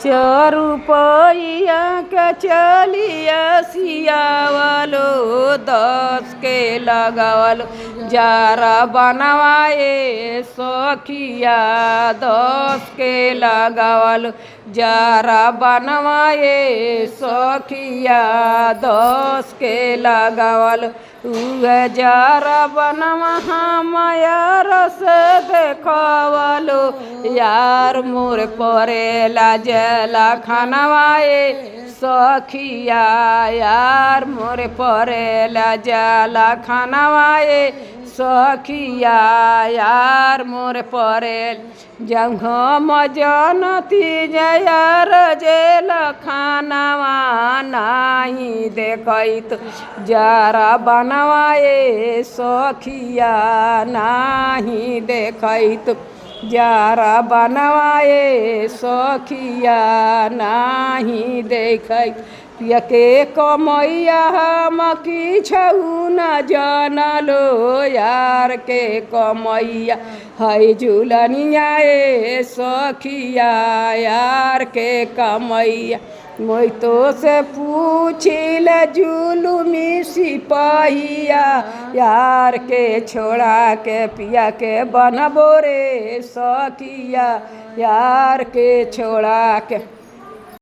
₹1 के चलिया सियावलो 10 के लगावलो जारा बनवाए सखिया 10 के लगावलो जारा बनवाए सखिया 10 के लगावलो जारा बनवा हम यार से देखवलो यार मोर परेला जला खानवाए सखिया यार मोर परेला जला खानवाए सखिया यार मोर परेल जब हम जनती यार जेल खानवा नहीं देखत जरा बनवाए सखिया नहीं देखत जरा बनवाए सखिया नहीं देखत पिया के कमैया हम किछऊ न जानलो यार के कमैया है झूलनिया सखिया यार के कमैया मैं तो से पूछिल जुलुमी सिपहिया यार के छोड़ा के पिया के बनबो रे सखिया यार के छोड़ा के